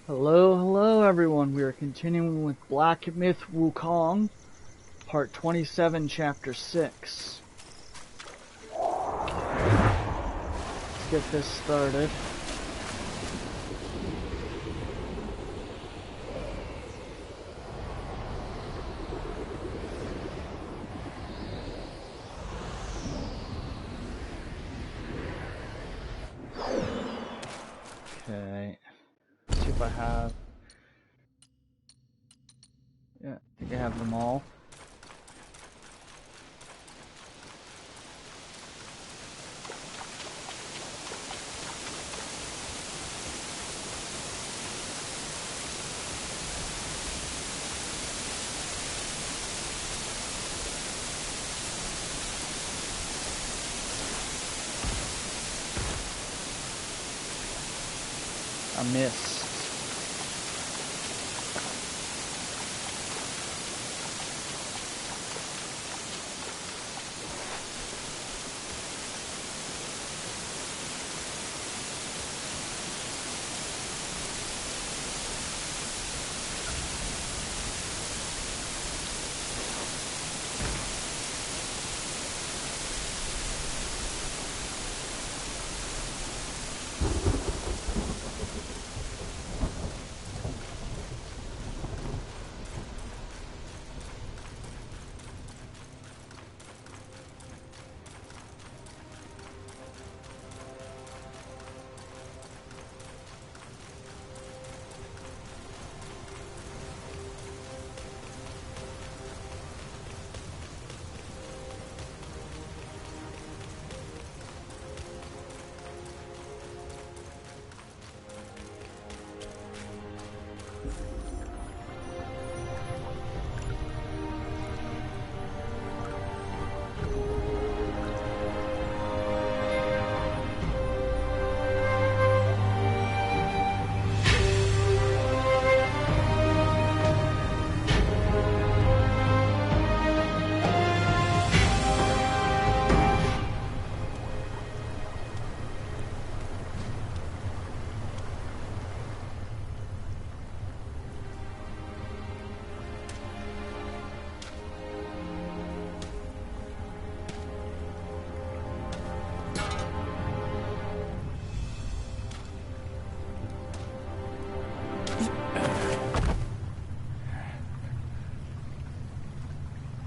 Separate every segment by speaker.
Speaker 1: Hello, hello everyone. We are continuing with Black Myth Wukong, part 27, chapter 6. Let's get this started. Okay. Let's see if I have... Yeah, I think I have them all. I missed.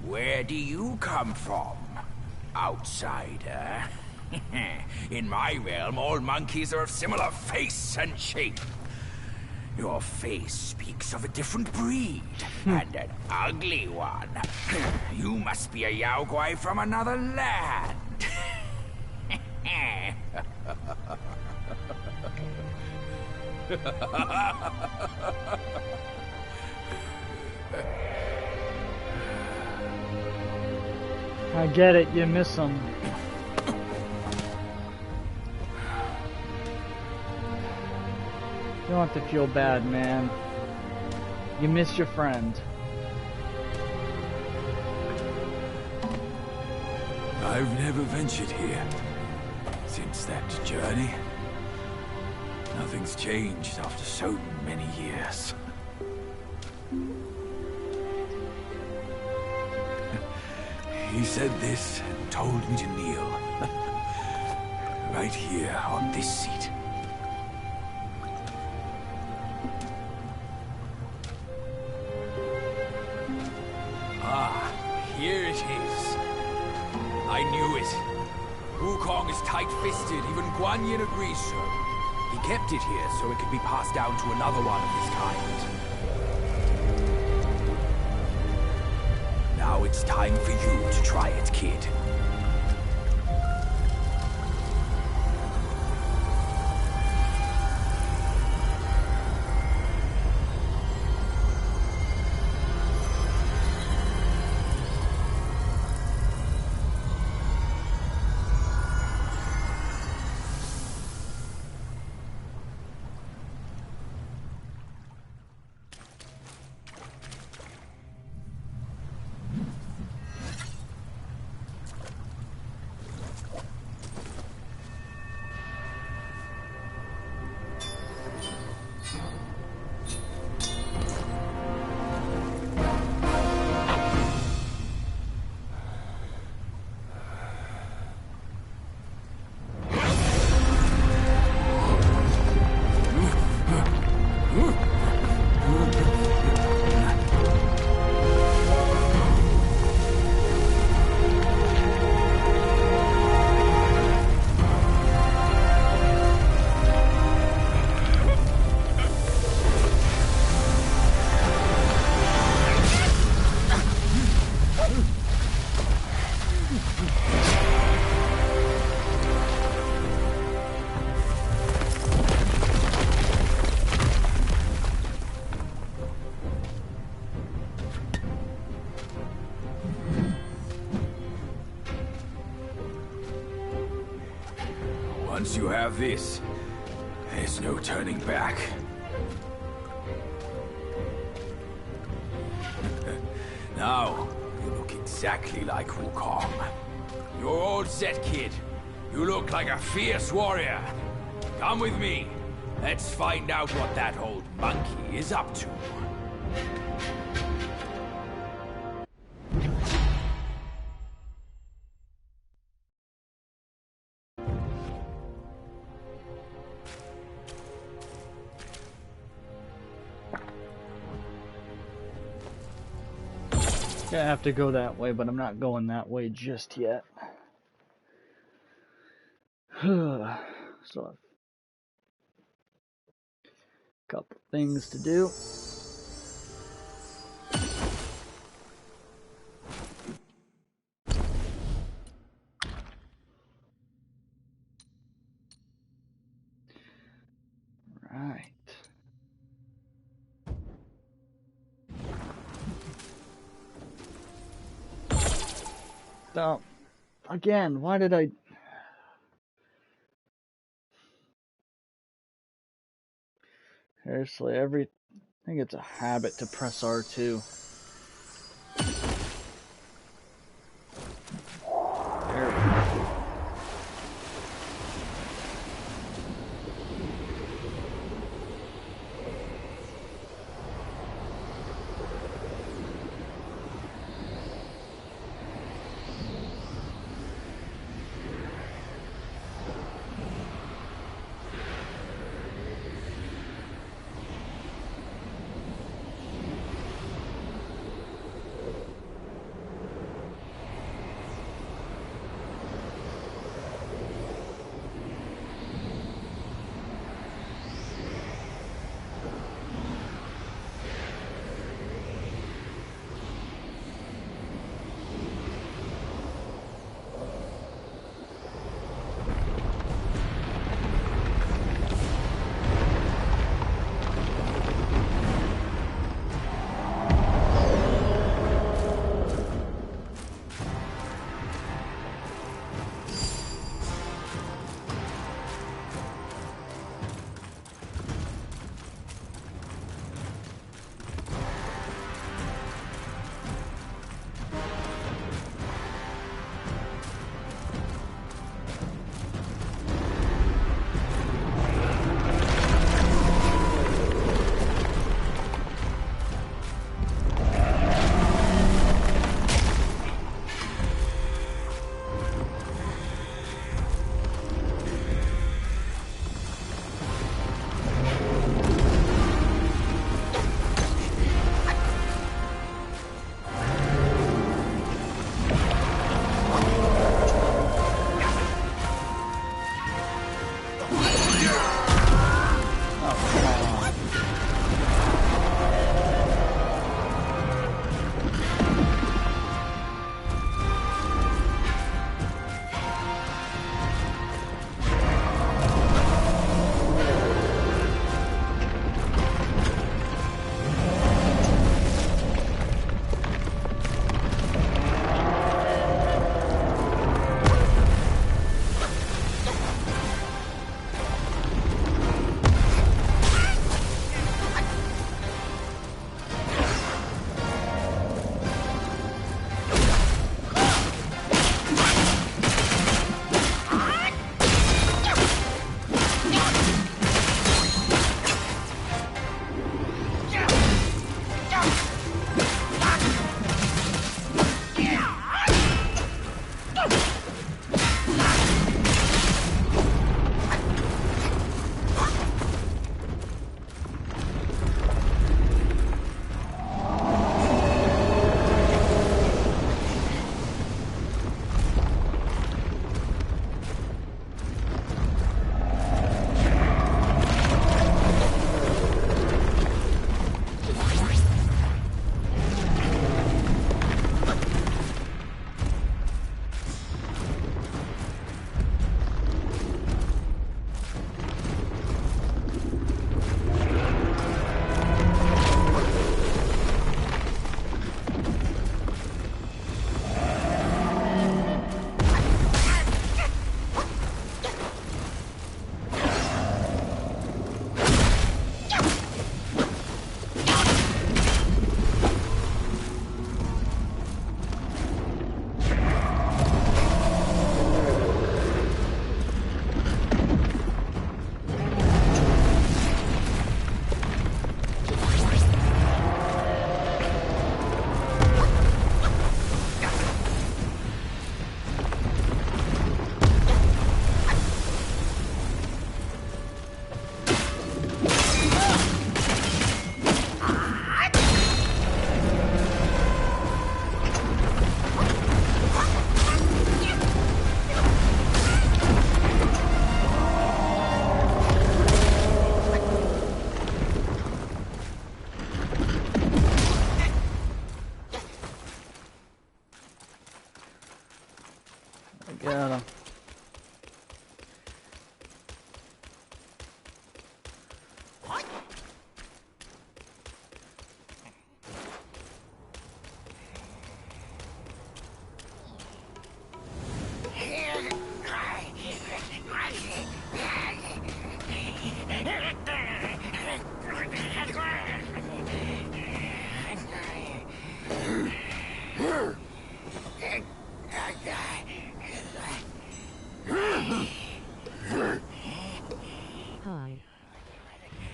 Speaker 2: Where do you come from, outsider? In my realm, all monkeys are of similar face and shape. Your face speaks of a different breed, and an ugly one. You must be a Yaoguai from another land.
Speaker 1: I get it, you miss them. You don't have to feel bad, man. You miss your friend.
Speaker 3: I've never ventured here since that journey. Nothing's changed after so many years. He said this and told me to kneel. Right here on this seat.
Speaker 2: Ah, here it is. I knew it. Wukong is tight-fisted, even Guan Yin agrees so. He kept it here so it could be passed down to another one of his kind. Now it's time for you to try it, kid.
Speaker 3: Once you have this, there's no turning back. Now, you look exactly like Wukong.
Speaker 2: You're all set, kid. You look like a fierce warrior. Come with me. Let's find out what that old monkey is up to.
Speaker 1: I have to go that way, but I'm not going that way just yet. So, a couple things to do. Right. So, again, why did I... Seriously, I think it's a habit to press R2. There we go.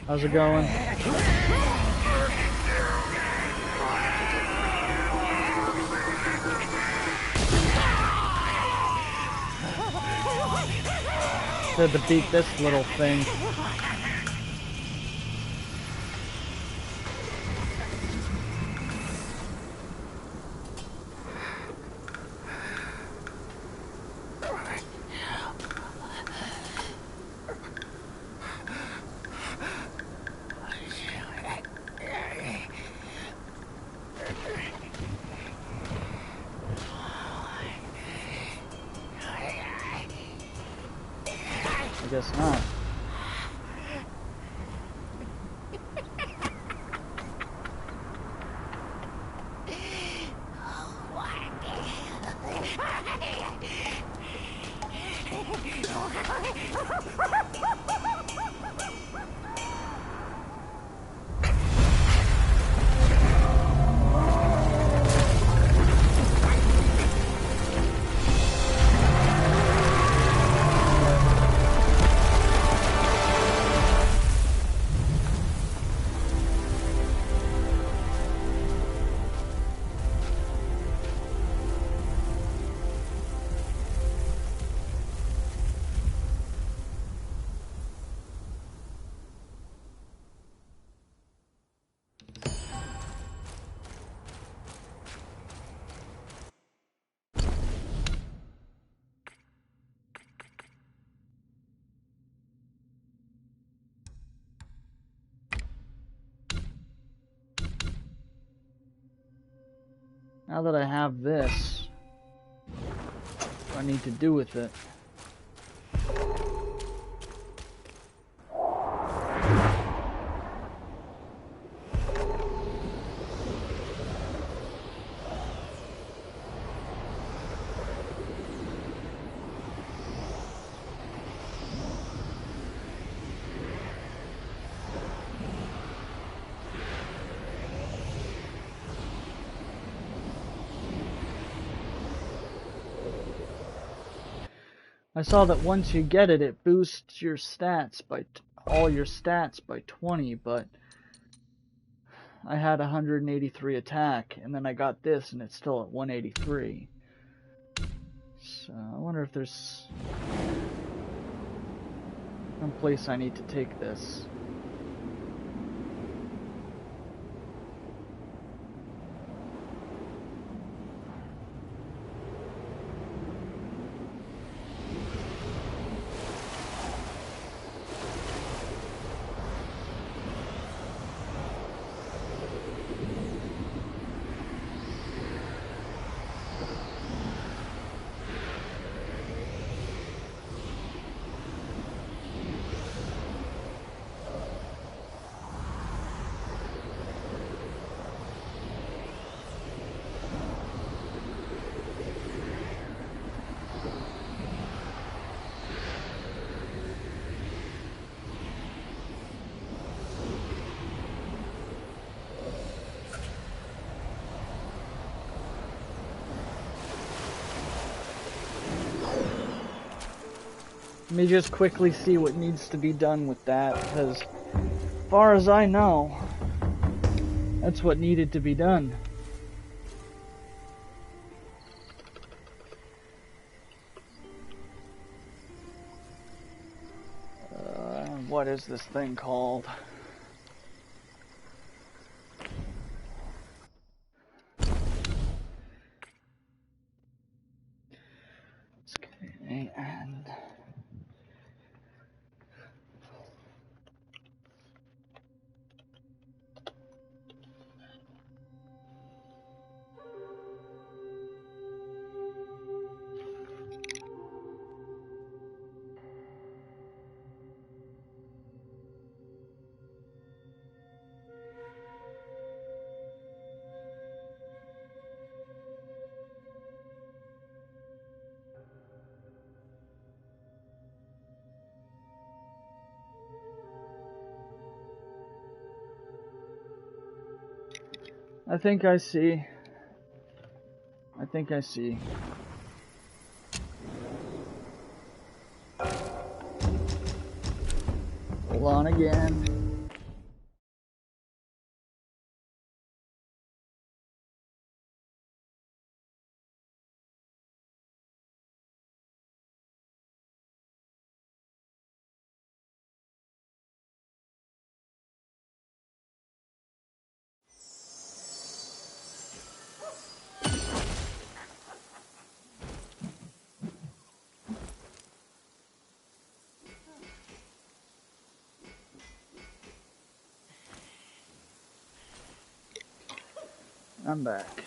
Speaker 1: How's it going? Had to beat this little thing. I guess not. Now that I have this, what do I need to do with it? I saw that once you get it, it boosts your stats by all your stats by 20, but I had 183 attack, and then I got this, and it's still at 183. So I wonder if there's some place I need to take this. Let me just quickly see what needs to be done with that, because as far as I know, that's what needed to be done. What is this thing called? Okay, and I think I see. Hold on again. I'm back.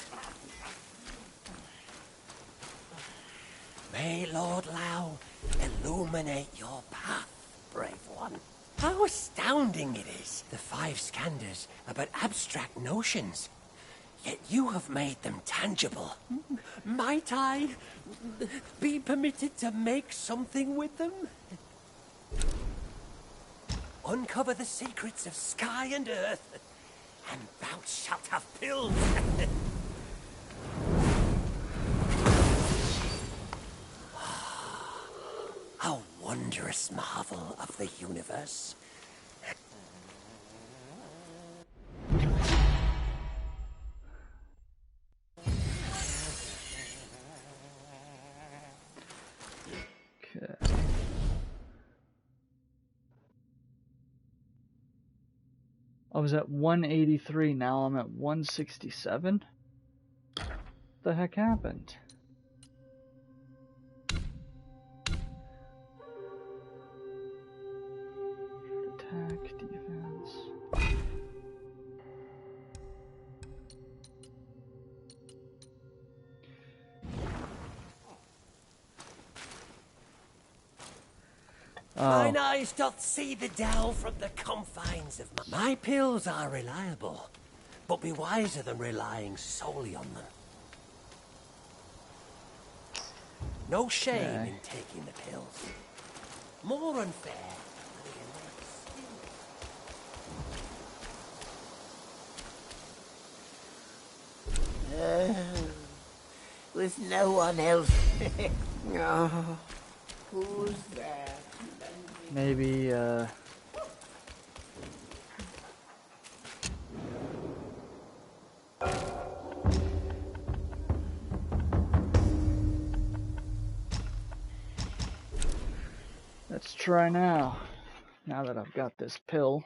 Speaker 4: May Lord Lao illuminate your path, brave one. How astounding it is, the 5 Skandhas about abstract notions. Yet you have made them tangible. Might I be permitted to make something with them? Uncover the secrets of sky and earth, and thou shalt have pills. A wondrous marvel of the universe.
Speaker 1: Okay. I was at 183, now I'm at 167? What the heck happened? Attack, defense.
Speaker 4: Mine eyes doth see the Tao from the confines of my pills are reliable, but be wiser than relying solely on them. No shame in taking the pills. More unfair.
Speaker 5: With no one else. Oh, who's that?
Speaker 1: Maybe, let's try now that I've got this pill.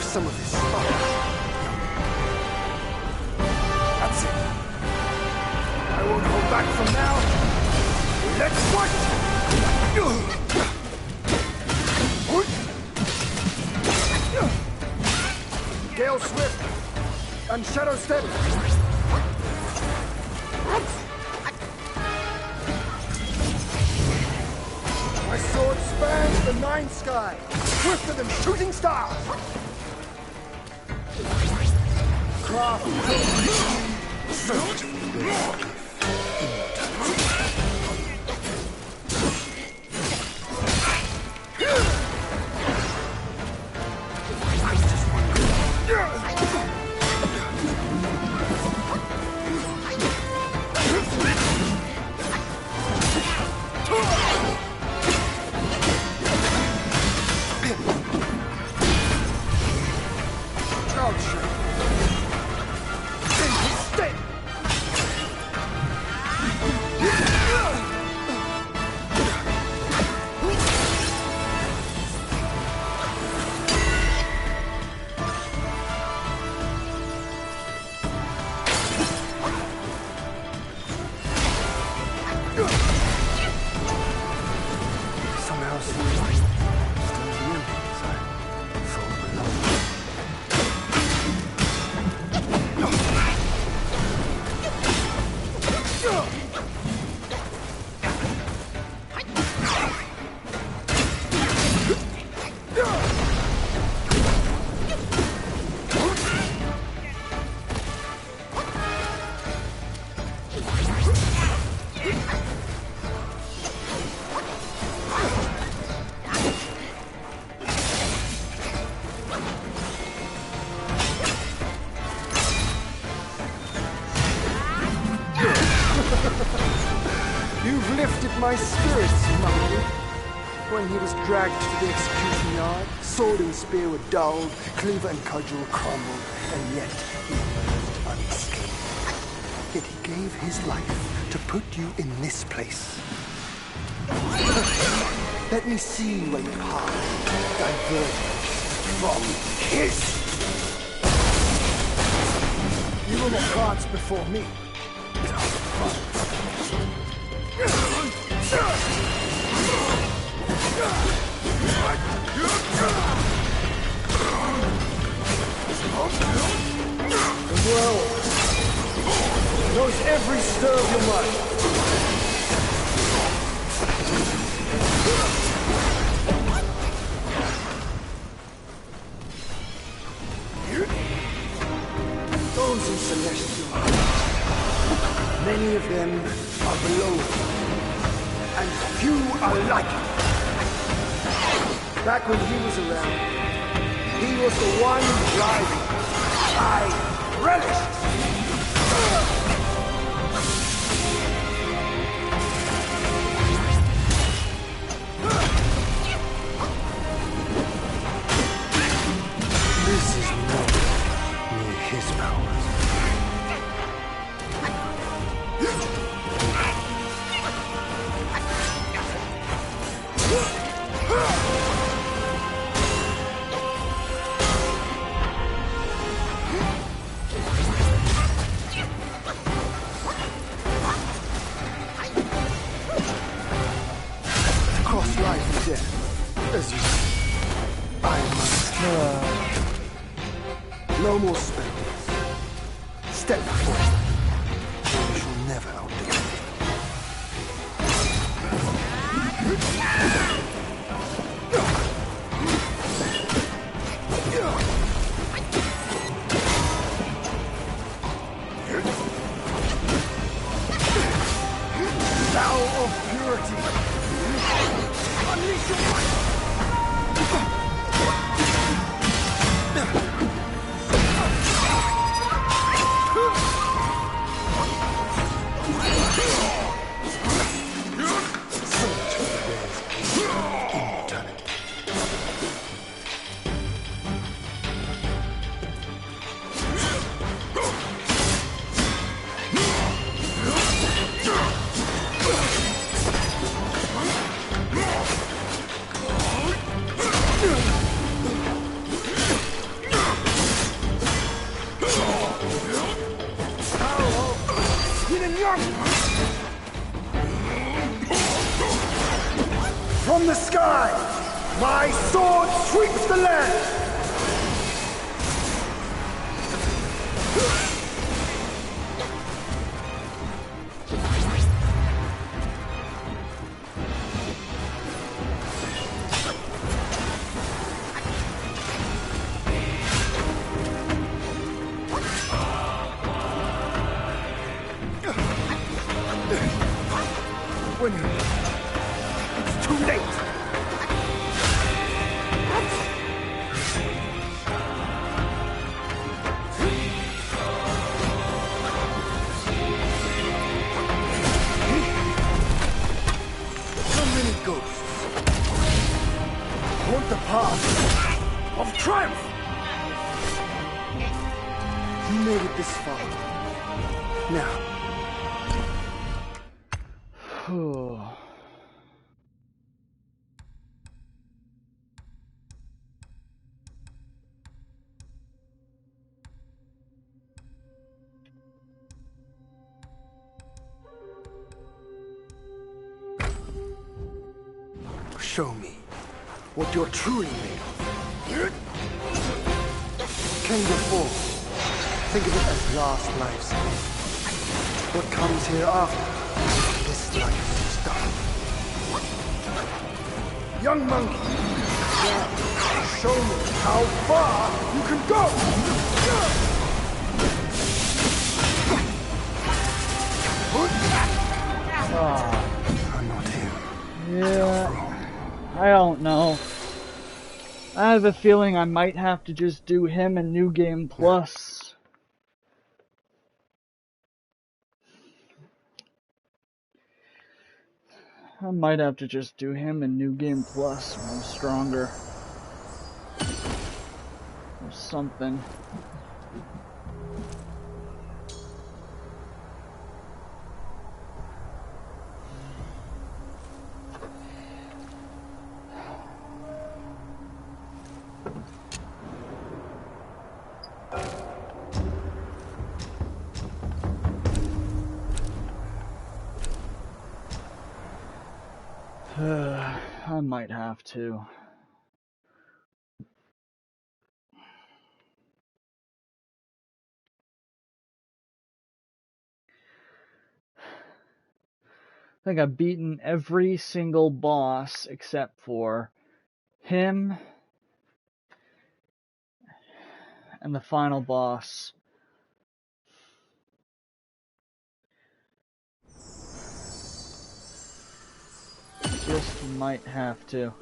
Speaker 6: Some of this stuff. That's it. I won't hold back from now. Let's fight! Gale Swift and Shadow Steady. My sword spans the 9 sky, swifter than shooting stars. Craft. You've lifted my spirits, monkey. When he was dragged to the execution yard, sword and spear were dulled, cleaver and cudgel crumbled, and yet he lived unscathed. Yet he gave his life to put you in this place. Let me see where your path diverged from his. You were more gods before me. The world knows every stir of your mind. Those in Celestial, many of them are below you, and few are like him. Back when he was around, he was the one driving. I relished. This is nowhere near his powers. Cross life and death, as you say. I must. No more specters. Step forward. We shall never outdo you. Thou of purity. Unleash your might. From the sky, my sword sweeps the land! When it's too late. So many ghosts want the path of triumph. You made it this far. Now. Show me what you're truly made of. Came before. Think of it as last life's end. What comes hereafter? This life's done. Young monkey, now show me how far you can go. I'm not him.
Speaker 1: Yeah. I don't know. I have a feeling I might have to just do him and New Game Plus. I might have to just do him in New Game Plus when I'm stronger. Or something. I might have to. I think I've beaten every single boss except for him and the final boss. Just might have to.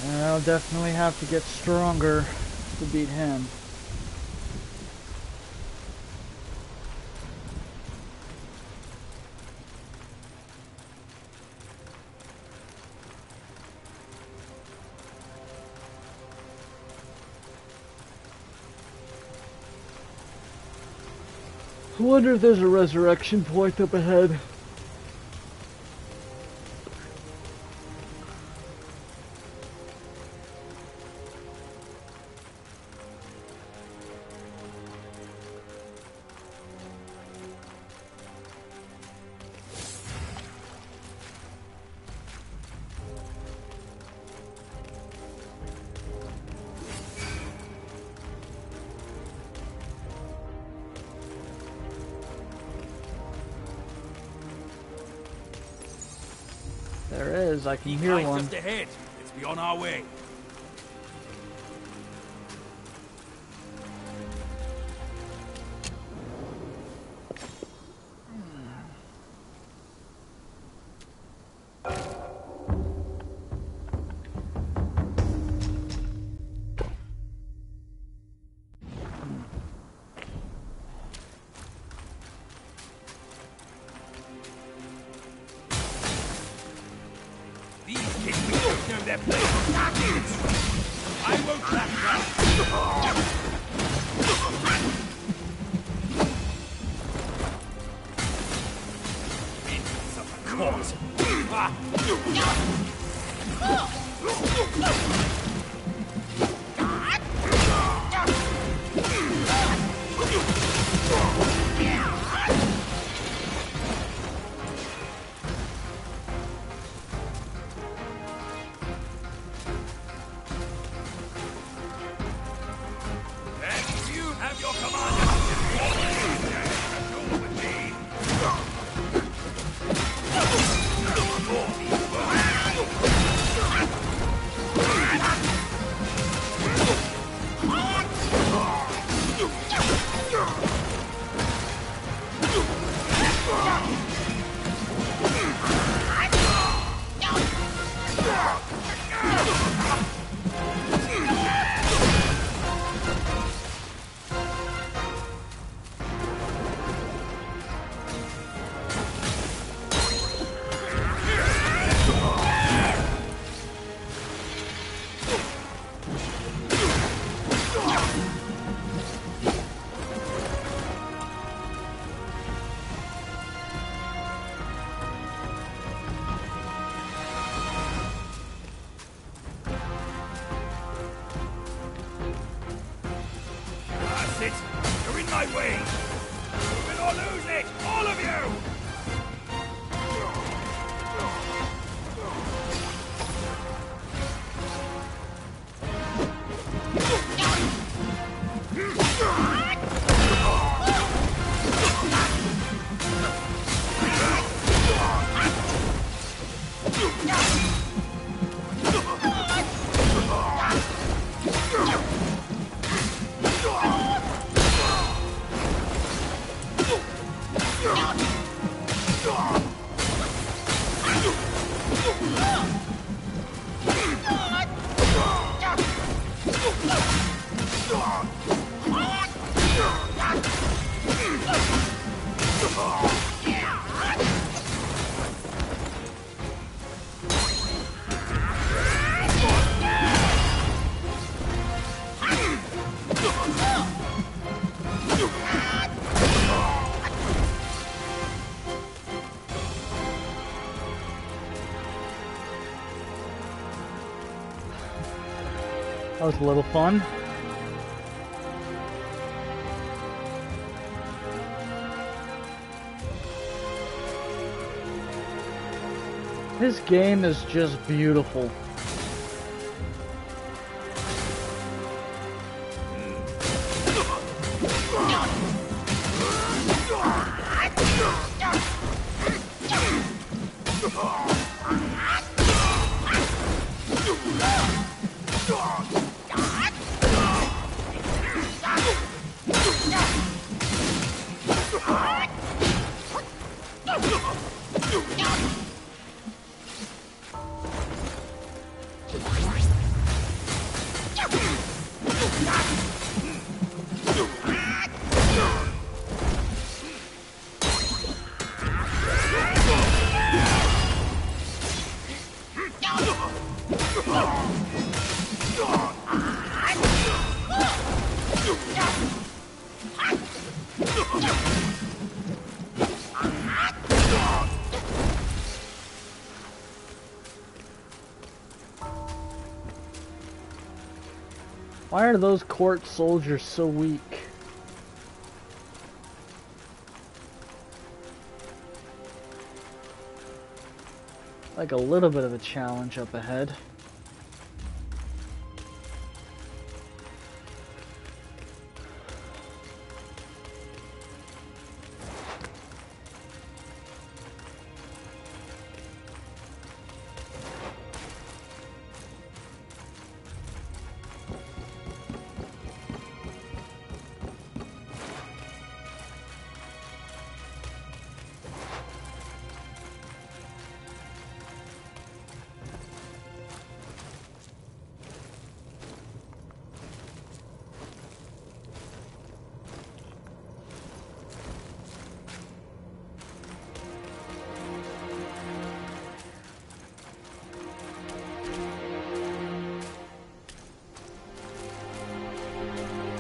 Speaker 1: I'll definitely have to get stronger to beat him. I wonder if there's a resurrection point up ahead. There is, I can hear one.
Speaker 2: Just ahead. Let's be on our way. I won't back down. Minions of the cause. You're in my way! You will or lose it! All of you!
Speaker 1: That was a little fun. This game is just beautiful. Why are those court soldiers so weak? Like a little bit of a challenge up ahead.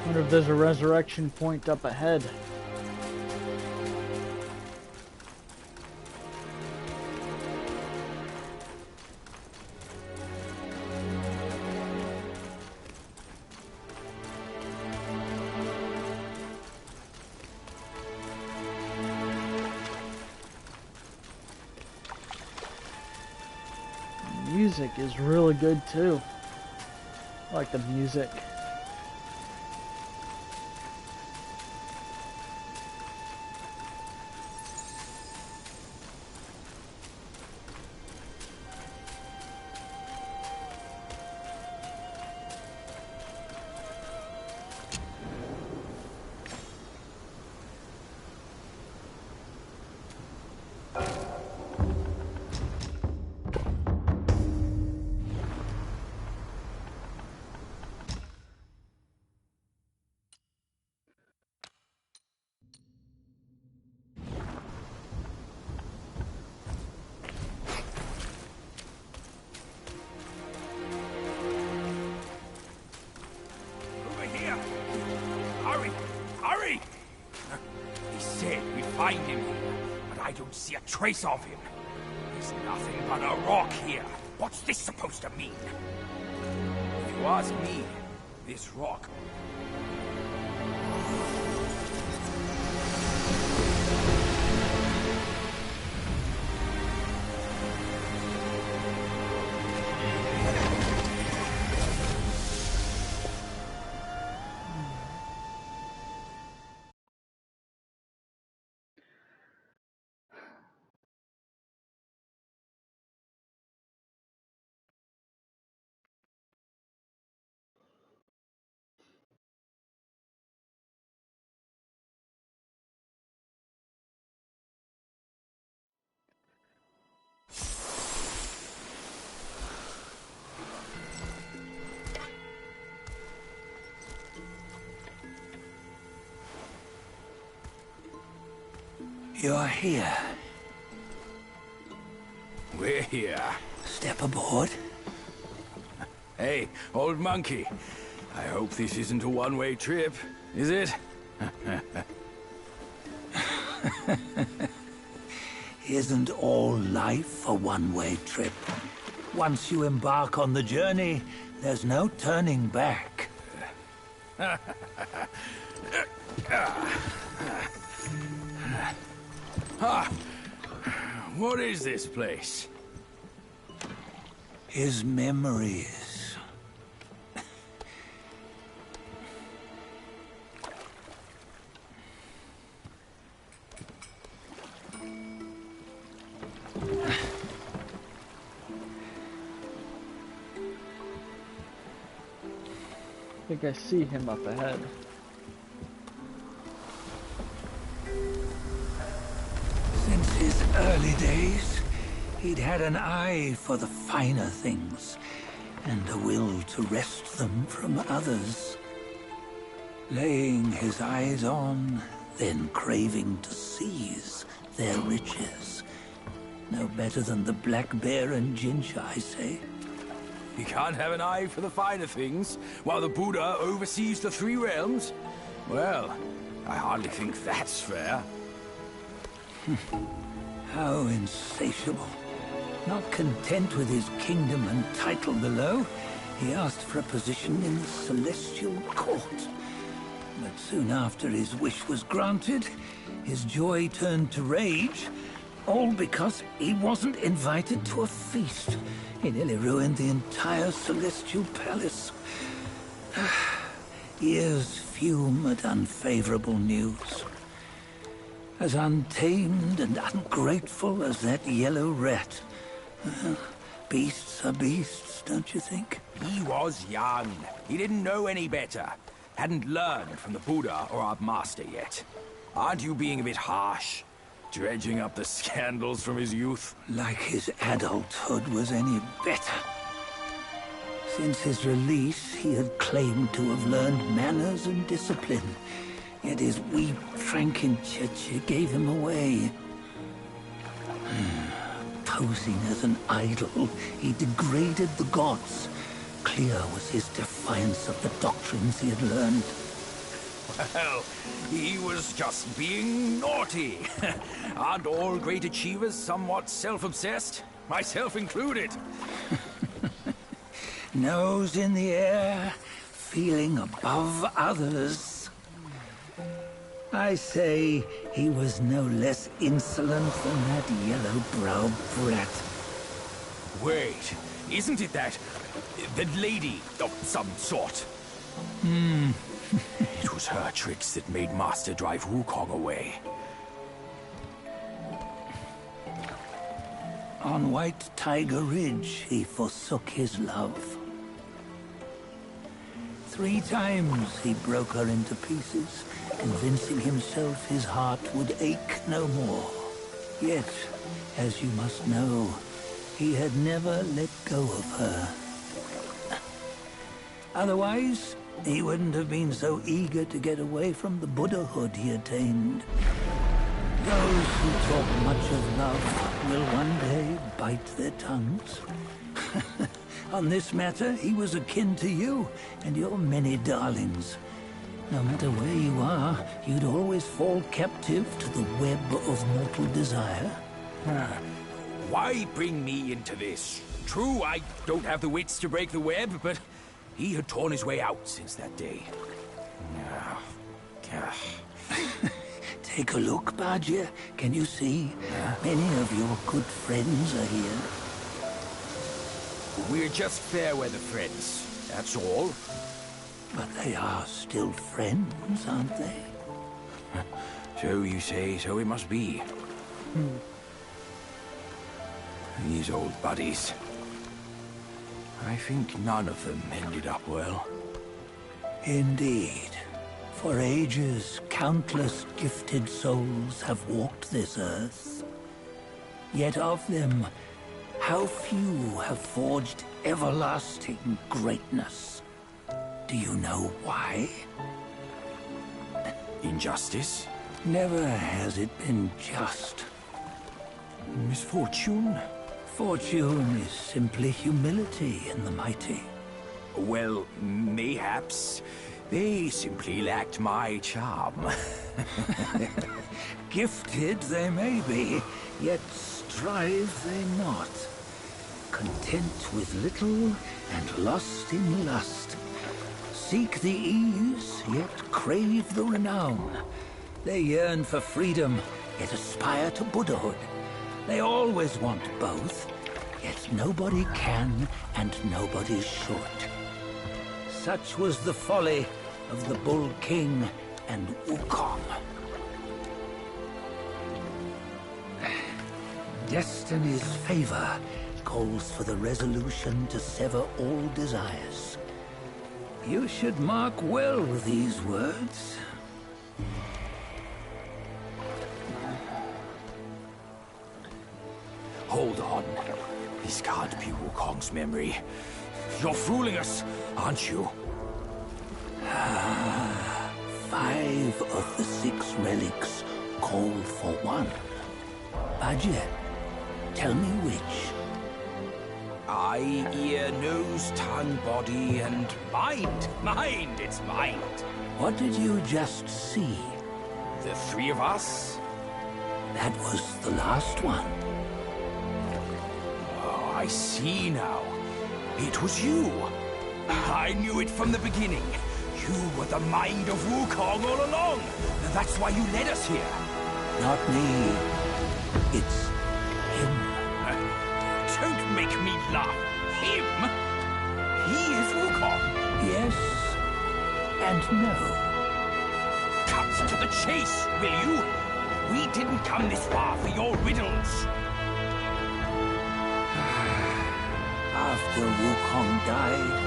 Speaker 1: Wonder if there's a resurrection point up ahead. The music is really good too. I like the music.
Speaker 2: Find him here, but I don't see a trace of him. There's nothing but a rock here. What's this supposed to mean? If you ask me, this rock...
Speaker 4: You're here.
Speaker 2: We're here.
Speaker 4: Step aboard.
Speaker 2: Hey, old monkey. I hope this isn't a one-way trip, is it?
Speaker 4: Isn't all life a one-way trip?
Speaker 3: Once you embark on the journey, there's no turning back.
Speaker 2: What is this place?
Speaker 3: His memories.
Speaker 1: I think I see him up ahead.
Speaker 3: Since his early days, he'd had an eye for the finer things, and a will to wrest them from others. Laying his eyes on, then craving to seize their riches. No better than the black bear and ginger, I say.
Speaker 2: You can't have an eye for the finer things, while the Buddha oversees the three realms? Well, I hardly think that's fair.
Speaker 3: How insatiable. Not content with his kingdom and title below, he asked for a position in the Celestial Court. But soon after his wish was granted, his joy turned to rage, all because he wasn't invited to a feast. He nearly ruined the entire Celestial Palace. Ears fume at unfavorable news. As untamed and ungrateful as that yellow rat. Beasts are beasts, don't you think?
Speaker 2: He was young. He didn't know any better. Hadn't learned from the Buddha or our master yet. Aren't you being a bit harsh? Dredging up the scandals from his youth?
Speaker 3: Like his adulthood was any better. Since his release, he had claimed to have learned manners and discipline. Yet his weak Frankenchurch gave him away. Posing as an idol, he degraded the gods. Clear was his defiance of the doctrines he had learned.
Speaker 2: Well, he was just being naughty. Aren't all great achievers somewhat self-obsessed? Myself included.
Speaker 3: Nose in the air, feeling above others. I say he was no less insolent than that yellow-browed brat.
Speaker 2: Wait, isn't it that lady of some sort? It was her tricks that made Master drive Wukong away.
Speaker 3: On White Tiger Ridge, he forsook his love. 3 times he broke her into pieces, convincing himself his heart would ache no more. Yet, as you must know, he had never let go of her. Otherwise, he wouldn't have been so eager to get away from the Buddhahood he attained. Those who talk much of love will one day bite their tongues. On this matter, he was akin to you and your many darlings. No matter where you are, you'd always fall captive to the web of mortal desire.
Speaker 2: Why bring me into this? True, I don't have the wits to break the web, but he had torn his way out since that day.
Speaker 3: Take a look, Bajia. Can you see? Many of your good friends are here.
Speaker 2: We're just fair weather friends, that's all.
Speaker 3: But they are still friends, aren't they?
Speaker 2: So you say, so it must be. These old buddies. I think none of them ended up well.
Speaker 3: Indeed. For ages, countless gifted souls have walked this earth. Yet of them, how few have forged everlasting greatness? Do you know why?
Speaker 2: Injustice?
Speaker 3: Never has it been just.
Speaker 2: Misfortune?
Speaker 3: Fortune is simply humility in the mighty.
Speaker 2: Well, mayhaps. They simply lacked my charm.
Speaker 3: Gifted they may be, yet strive they not. content with little and lost in lust. Seek the ease, yet crave the renown. They yearn for freedom, yet aspire to Buddhahood. They always want both, yet nobody can and nobody should. Such was the folly of the Bull King and Wukong. Destiny's favor calls for the resolution to sever all desires. You should mark well these words.
Speaker 2: Hold on. This can't be Wukong's memory. You're fooling us, aren't you?
Speaker 3: 5 of the 6 relics call for one. Budget, tell me which.
Speaker 2: Eye, ear, nose, tongue, body, and mind. Mind, it's mind.
Speaker 3: What did you just see?
Speaker 2: The 3 of us?
Speaker 3: That was the last one.
Speaker 2: Oh, I see now. It was you. I knew it from the beginning. You were the mind of Wukong all along. That's why you led us here.
Speaker 3: Not me. It's him.
Speaker 2: Don't make me laugh. Him? He is Wukong.
Speaker 3: Yes and no.
Speaker 2: Cut to the chase, will you? We didn't come this far for your riddles.
Speaker 3: After Wukong died,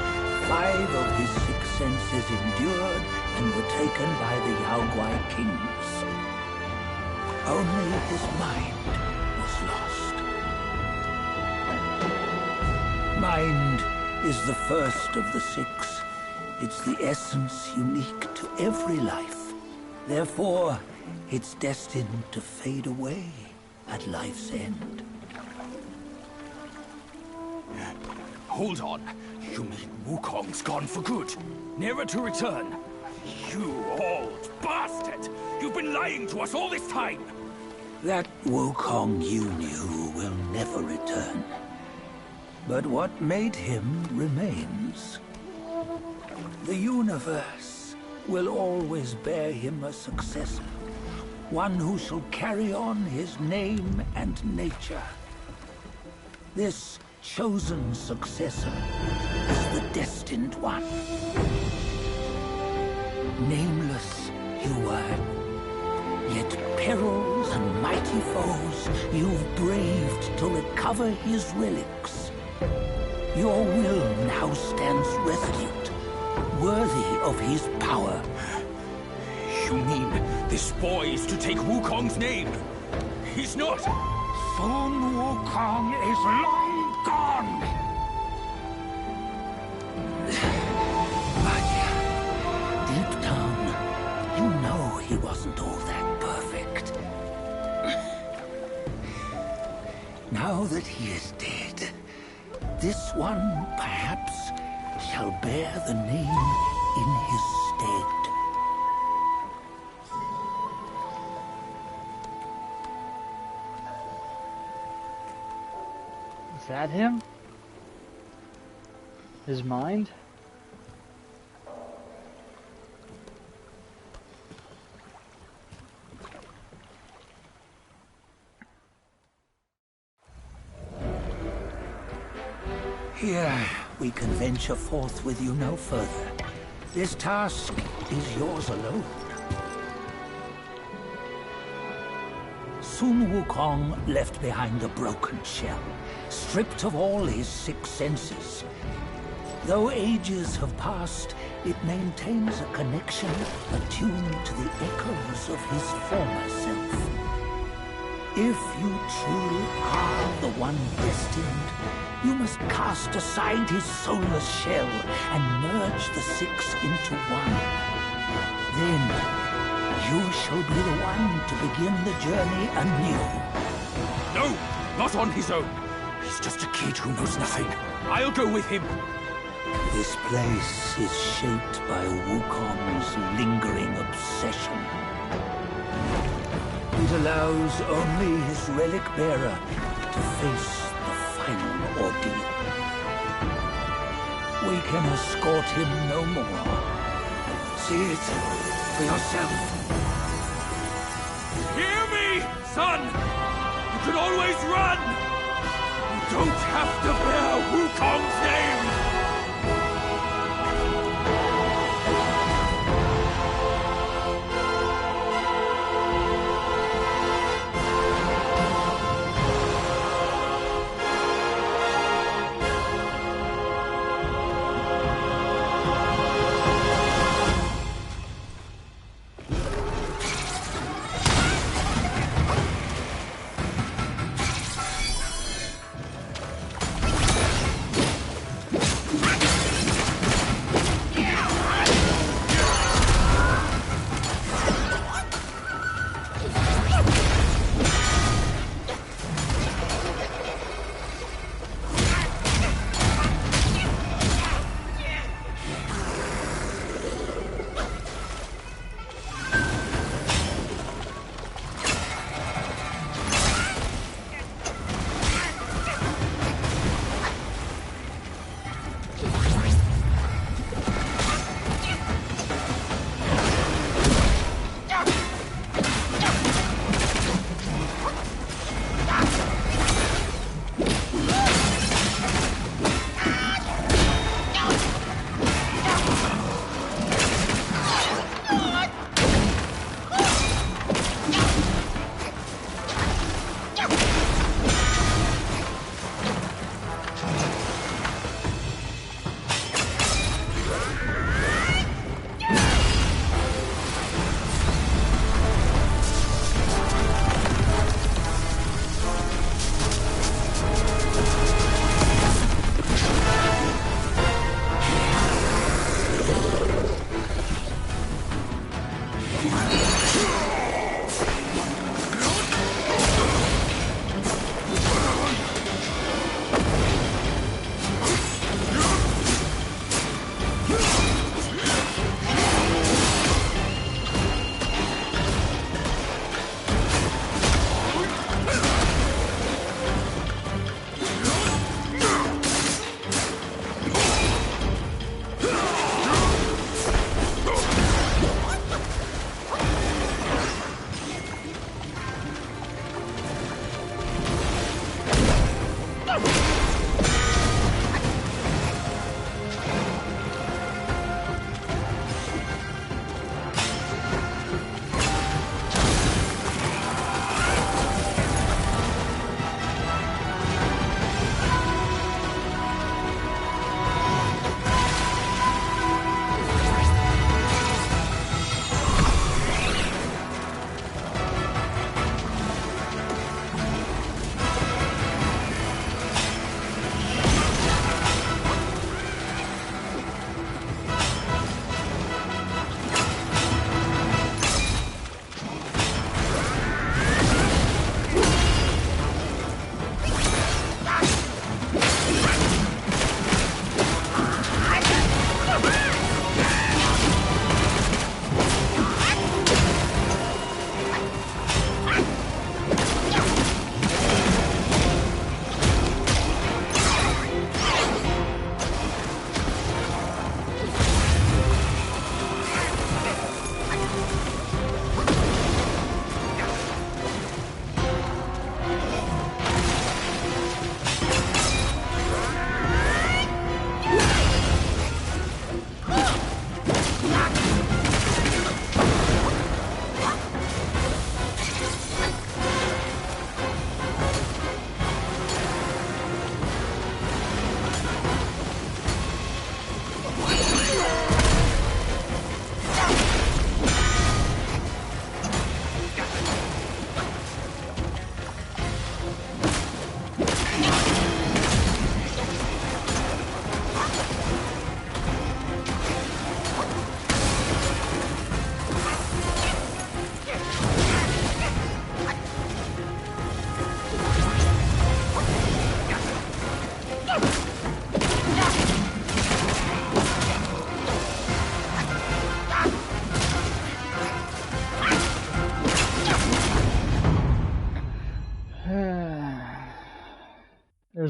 Speaker 3: 5 of his 6 senses endured and were taken by the Yaoguai kings. Only his mind was lost. Mind is the first of the 6. It's the essence unique to every life. Therefore, it's destined to fade away at life's end.
Speaker 2: Hold on. You mean Wukong's gone for good? Never to return? You old bastard! You've been lying to us all this time!
Speaker 3: That Wukong you knew will never return. But what made him remains. The universe will always bear him a successor. One who shall carry on his name and nature. This chosen successor is the destined one. Nameless you were, yet perils and mighty foes you've braved to recover his relics. Your will now stands resolute, worthy of his power.
Speaker 2: You mean this boy is to take Wukong's name? He's not!
Speaker 3: Sun Wukong is long gone! But deep down, you know he wasn't all that perfect. Now that he is dead, this one, perhaps, shall bear the name in his stead.
Speaker 1: Is that him? His mind?
Speaker 3: Here, we can venture forth with you no further. This task is yours alone. Sun Wukong left behind a broken shell, stripped of all his 6 senses. Though ages have passed, it maintains a connection attuned to the echoes of his former self. If you truly are the one destined, you must cast aside his soulless shell and merge the 6 into one. Then, you shall be the one to begin the journey anew.
Speaker 2: No! Not on his own! He's just a kid who knows nothing. I'll go with him.
Speaker 3: This place is shaped by Wukong's lingering obsession. It allows only his relic bearer to face the fight. final ordeal. We can escort him no more. See it for yourself.
Speaker 2: Hear me, son! You can always run! You don't have to bear Wukong's name!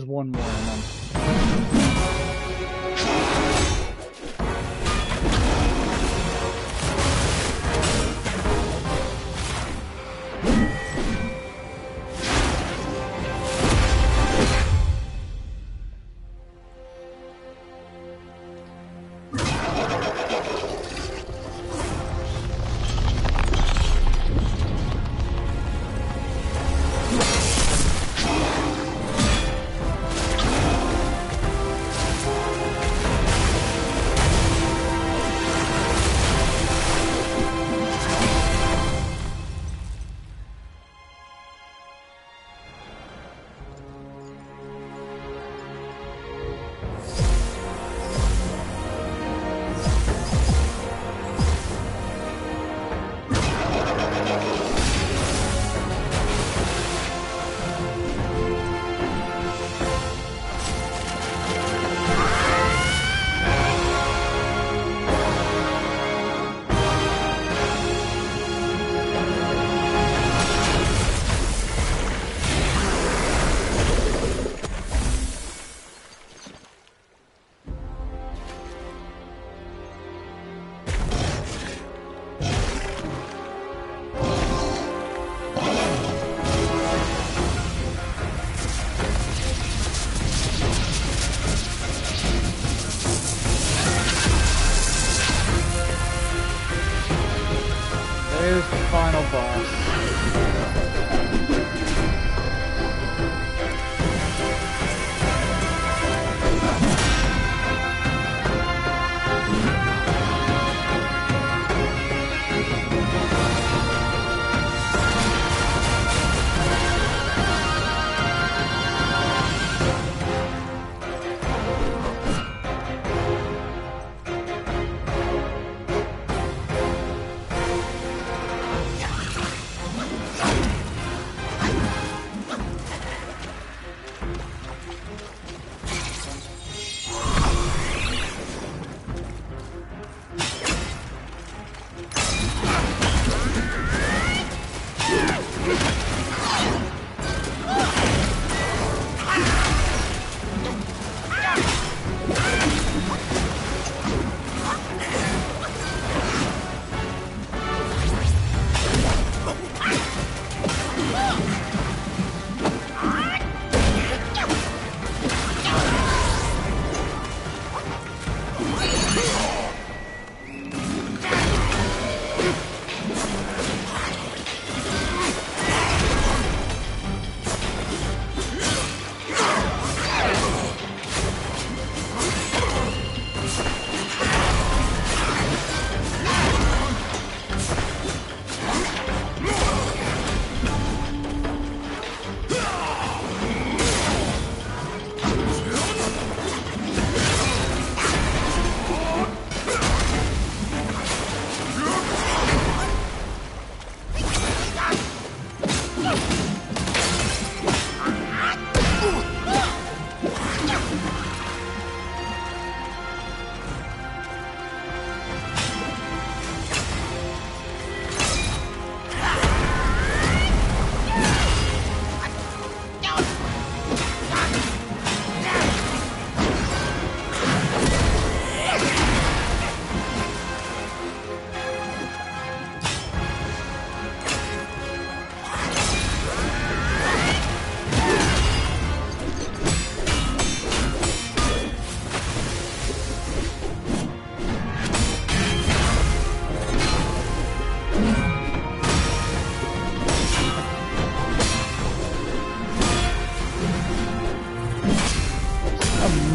Speaker 1: one more and then... There's the final boss.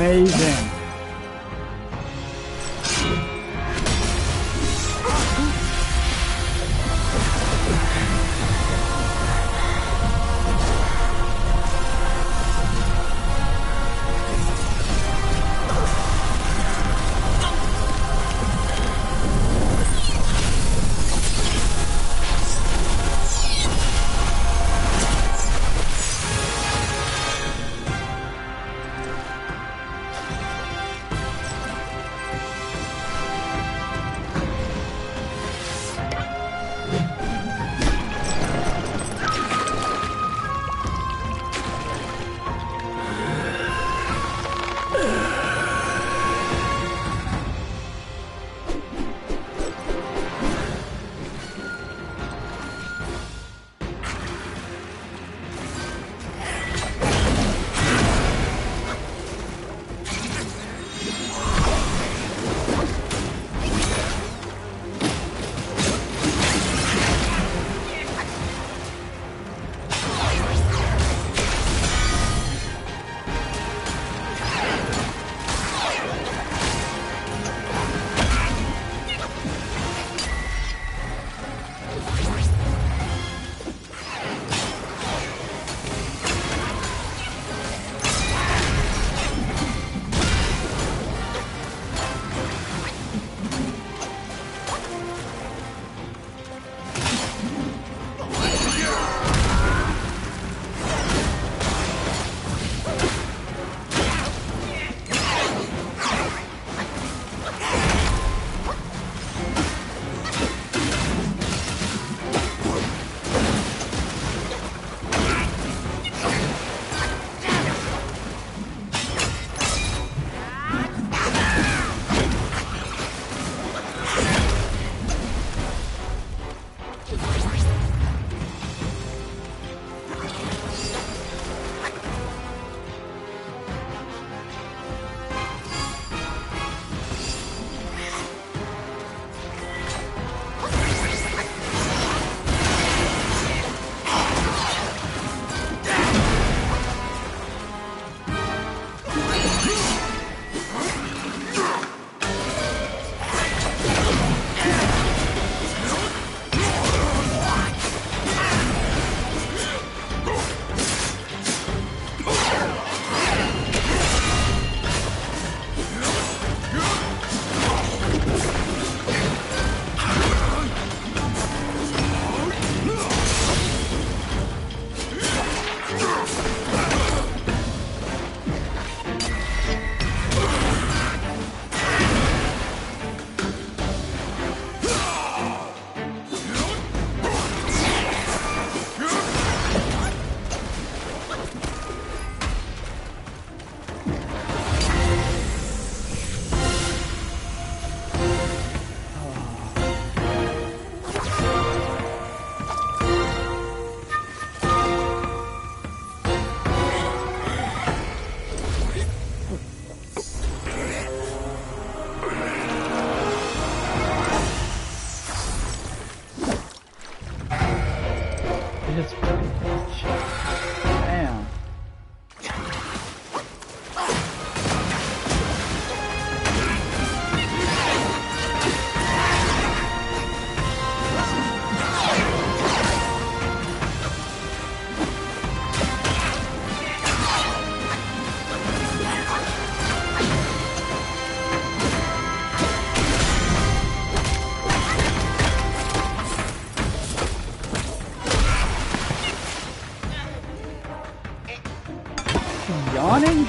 Speaker 1: Amazing. It's pretty much. Damn. Yawning?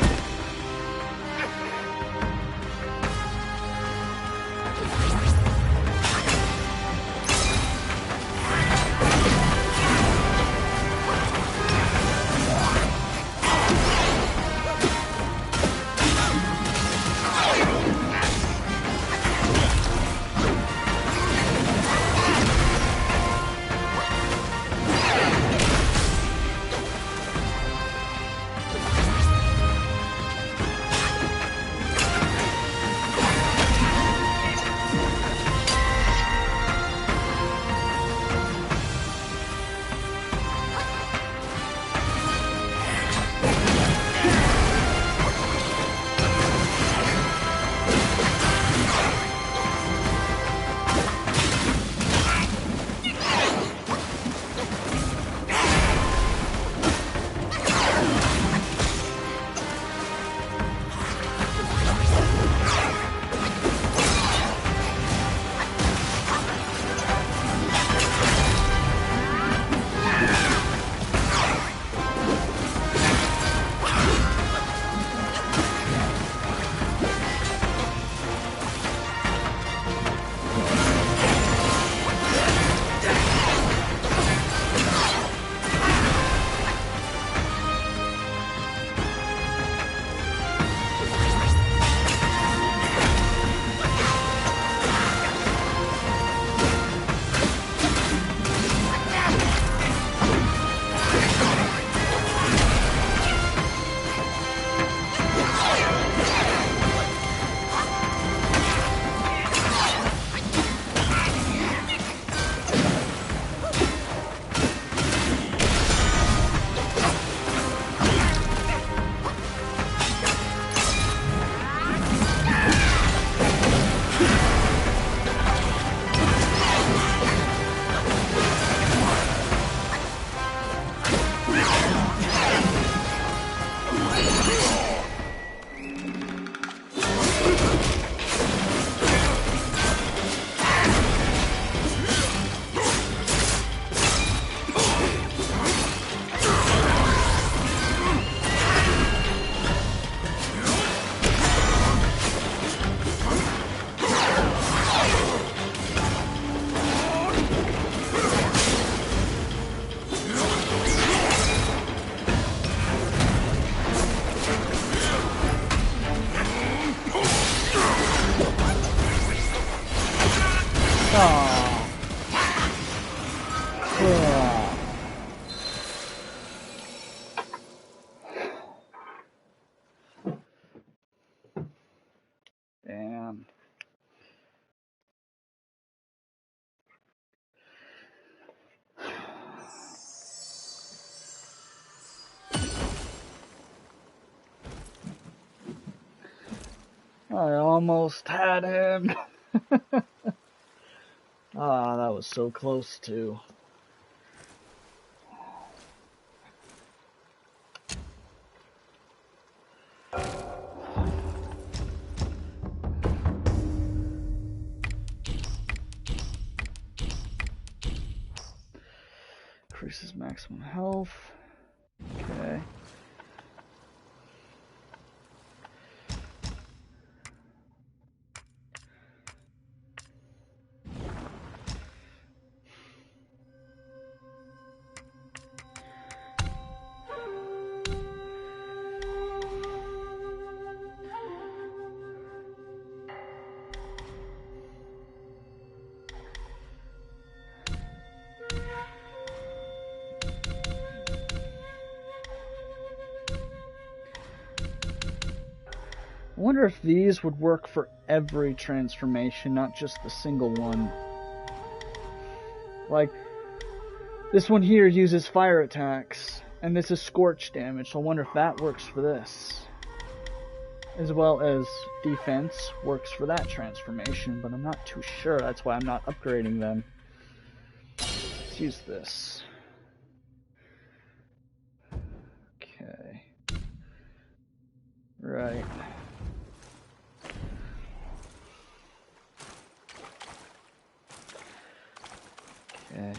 Speaker 1: Damn. I almost had him. Ah, that was so close too. Increases maximum health. Okay. I wonder if these would work for every transformation, not just the single one. Like, This one here uses fire attacks, and this is scorch damage, so I wonder if that works for this. As well as defense works for that transformation, but I'm not too sure, that's why I'm not upgrading them. Let's use this. Okay. Right. Okay.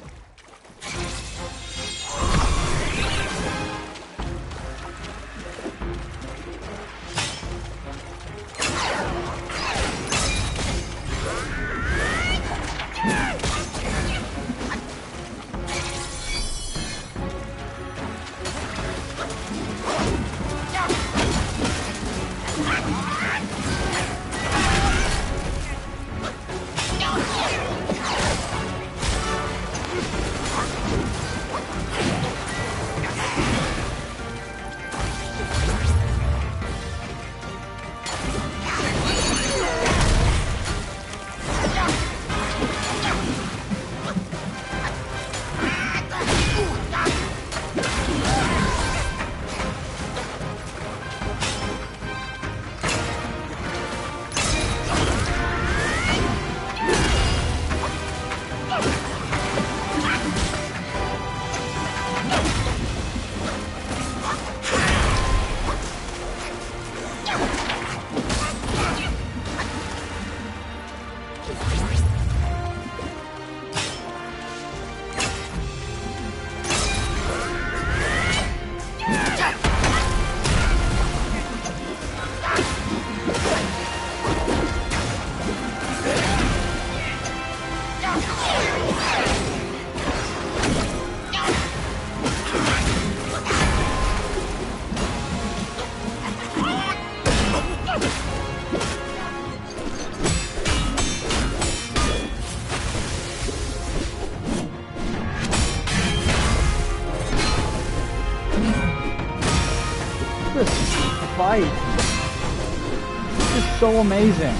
Speaker 1: Fight. This is so amazing.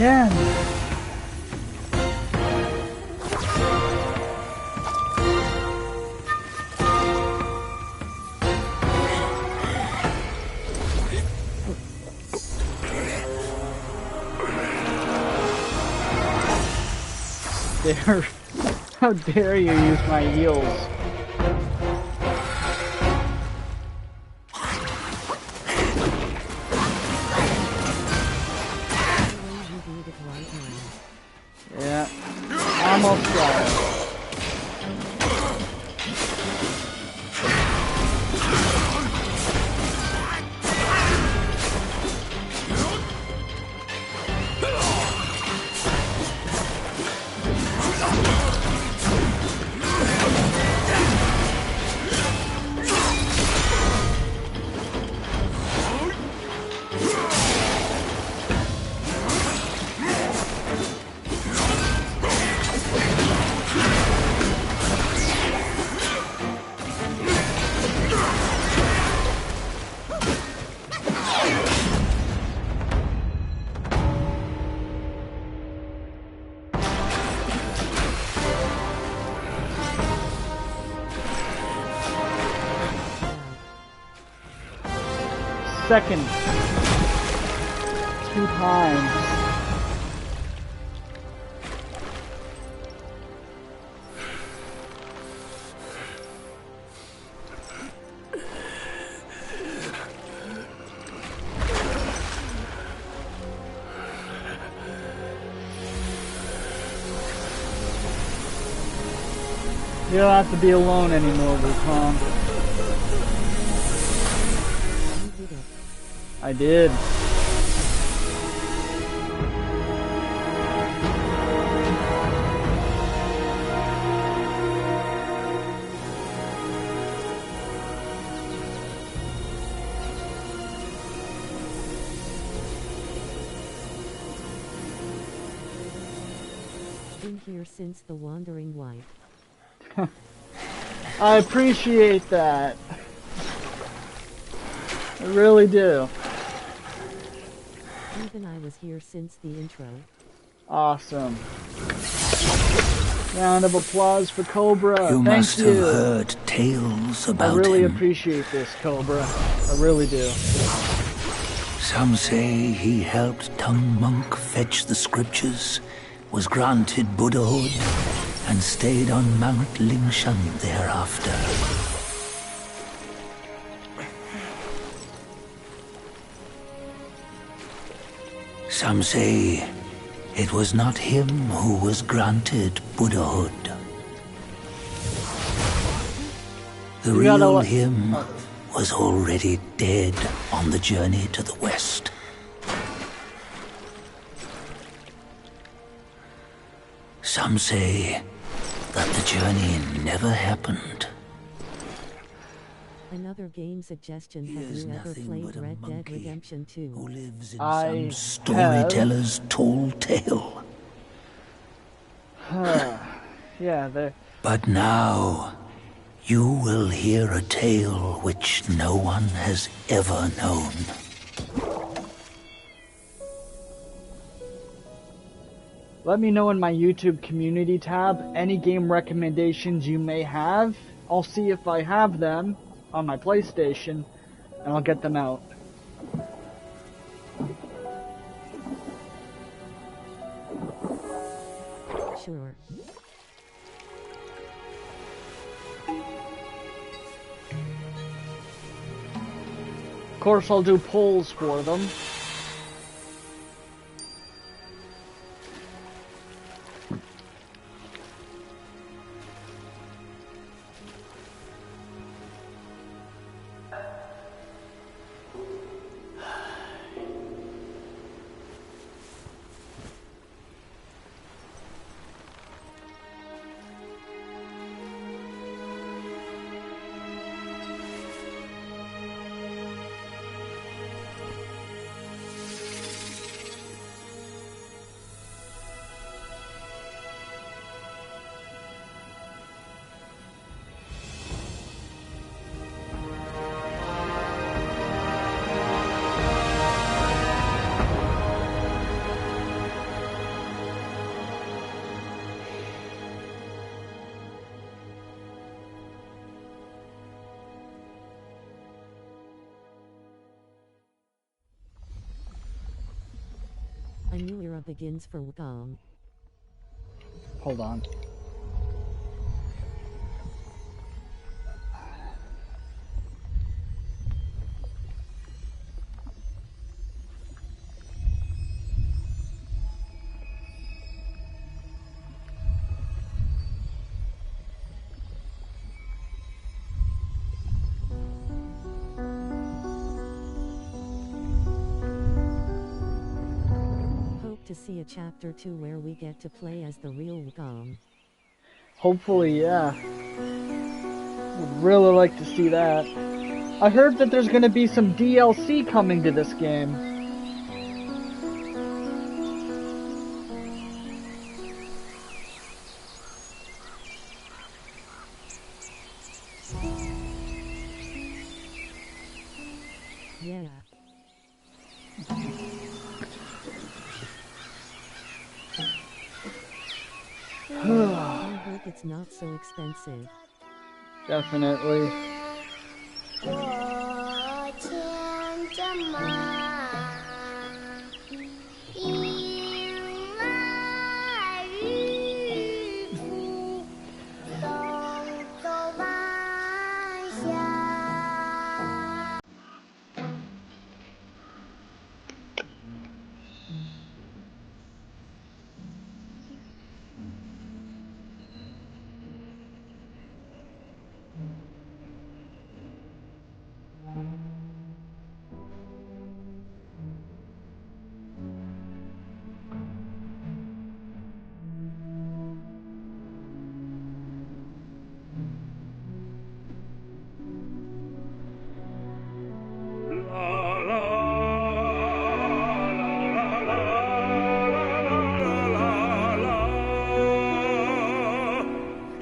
Speaker 1: again. Dare, how dare you use my heels? Yeah, almost got it. Second. 2 times. You don't have to be alone anymore, Wukong. I did.
Speaker 7: Been here since the wandering wife.
Speaker 1: I appreciate that. I really do.
Speaker 7: Even I was here since the intro.
Speaker 1: Awesome. Round of applause for Cobra.
Speaker 3: You
Speaker 1: Thank
Speaker 3: must
Speaker 1: you.
Speaker 3: have heard tales about
Speaker 1: I really
Speaker 3: him.
Speaker 1: appreciate this, Cobra. I really do.
Speaker 3: Some say he helped Tung Monk fetch the scriptures, was granted Buddhahood, and stayed on Mount Lingshan thereafter. Some say it was not him who was granted Buddhahood. The real him was already dead on the journey to the west. Some say that the journey never happened.
Speaker 7: Another game suggestion. Have you ever played Red Dead Redemption 2?
Speaker 3: Who lives in
Speaker 1: I
Speaker 3: some storyteller's tall tale.
Speaker 1: Yeah, there.
Speaker 3: But now, you will hear a tale which no one has ever known.
Speaker 1: Let me know in my YouTube community tab any game recommendations you may have. I'll see if I have them on my PlayStation, and I'll get them out.
Speaker 7: Sure.
Speaker 1: Of course, I'll do polls for them.
Speaker 7: A new era begins for Wukong.
Speaker 1: Hold on.
Speaker 7: Hope to see a chapter 2 where we get to play as the real Wukong.
Speaker 1: Hopefully, yeah. Would really like to see that. I heard that there's gonna be some DLC coming to this game.
Speaker 7: Yeah. I hope it's not so expensive.
Speaker 1: Definitely.
Speaker 8: 我牵着马，迎来日出，东走晚霞。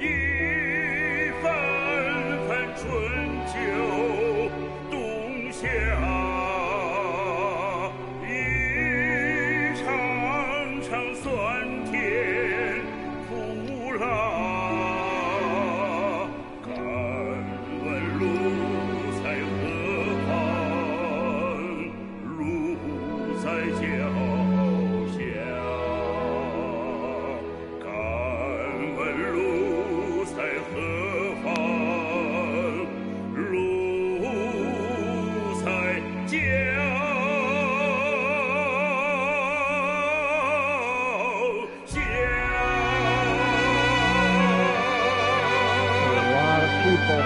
Speaker 2: 一份份春秋冬夏，一场场酸甜苦辣。敢问路在何方？路在脚下。敢问路在何方？路在脚下。
Speaker 1: A lot of people.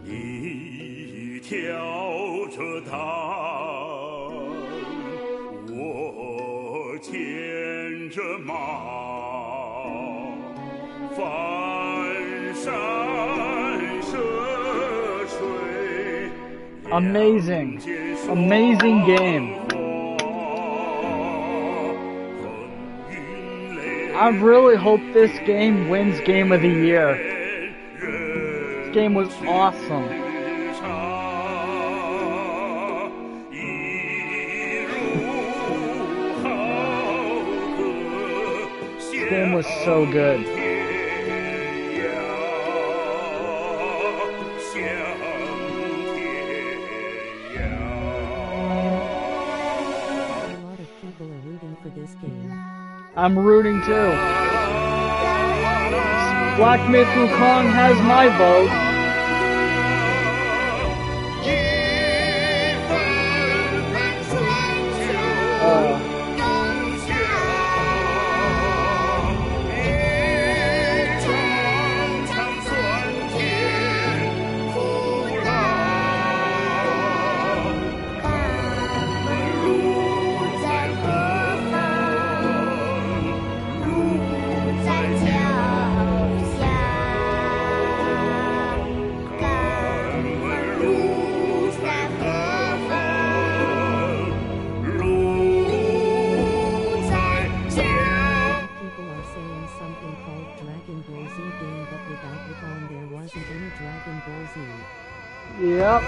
Speaker 2: “你挑着担，我牵着马，翻山涉水。”
Speaker 1: Amazing. Amazing game. I really hope this game wins Game of the Year. This game was awesome. This game was so good.
Speaker 7: A lot of people are rooting for this game.
Speaker 1: I'm rooting too. Black Myth Wukong has my vote. Yep.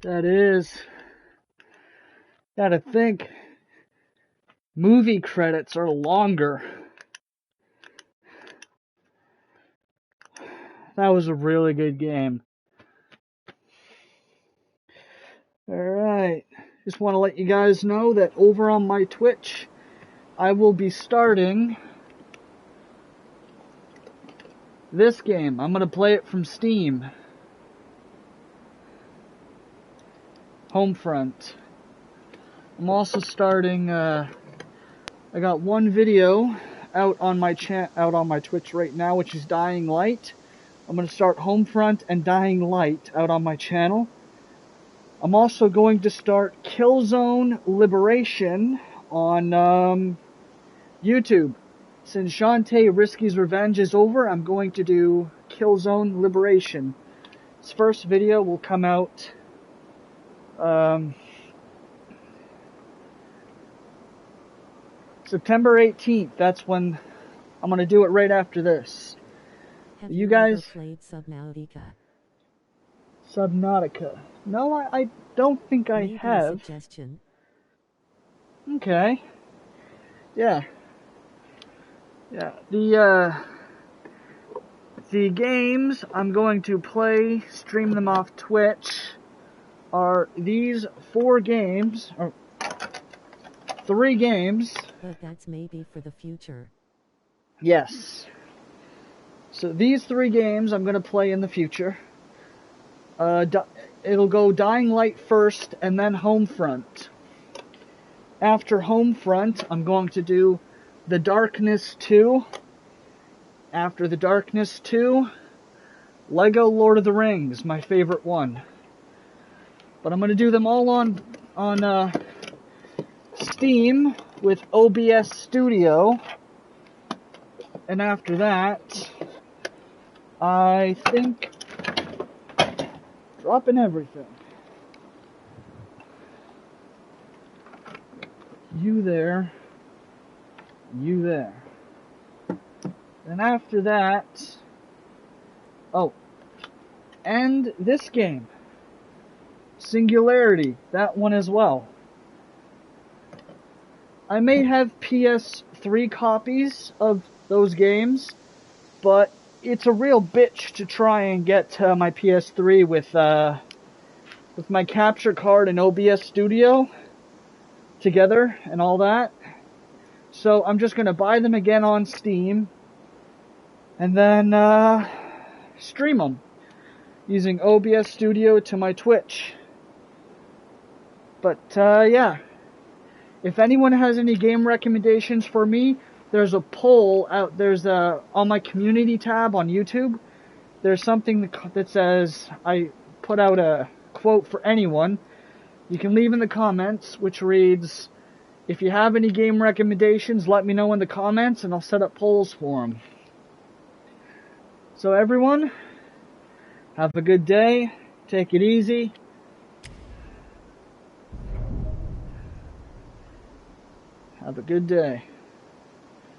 Speaker 1: That is. Gotta think. Movie credits are longer. That was a really good game. Alright. Just want to let you guys know that over on my Twitch, I will be starting this game. I'm gonna play it from Steam. Homefront. I'm also starting, I got one video out on my Twitch right now, which is Dying Light. I'm going to start Homefront and Dying Light out on my channel. I'm also going to start Killzone Liberation on YouTube. Since Shantae Risky's Revenge is over, I'm going to do Killzone Liberation. This first video will come out September 18th. That's when I'm going to do it right after this.
Speaker 7: Have
Speaker 1: you guys
Speaker 7: ever played Subnautica?
Speaker 1: Subnautica? No, I don't think I
Speaker 7: Maybe
Speaker 1: have.
Speaker 7: A suggestion.
Speaker 1: Okay. Yeah. Yeah. The games I'm going to play, stream them off Twitch, are these 4 games, or 3 games.
Speaker 7: But that's maybe for the future.
Speaker 1: Yes. So these 3 games I'm going to play in the future. It'll go Dying Light first, and then Homefront. After Homefront, I'm going to do The Darkness 2. After The Darkness 2, Lego Lord of the Rings, my favorite one. But I'm going to do them all on Steam with OBS Studio. And after that, I think dropping everything. You there. You there. And after that, and this game, Singularity, that one as well. I may have PS3 copies of those games, but it's a real bitch to try and get my PS3 with my capture card and OBS Studio together and all that. So I'm just gonna buy them again on Steam and then stream them using OBS Studio to my Twitch. But yeah, if anyone has any game recommendations for me, there's a poll out, on my community tab on YouTube, there's something that says, I put out a quote for anyone. You can leave in the comments, which reads, if you have any game recommendations, let me know in the comments and I'll set up polls for them. So everyone, have a good day. Take it easy. Have a good day.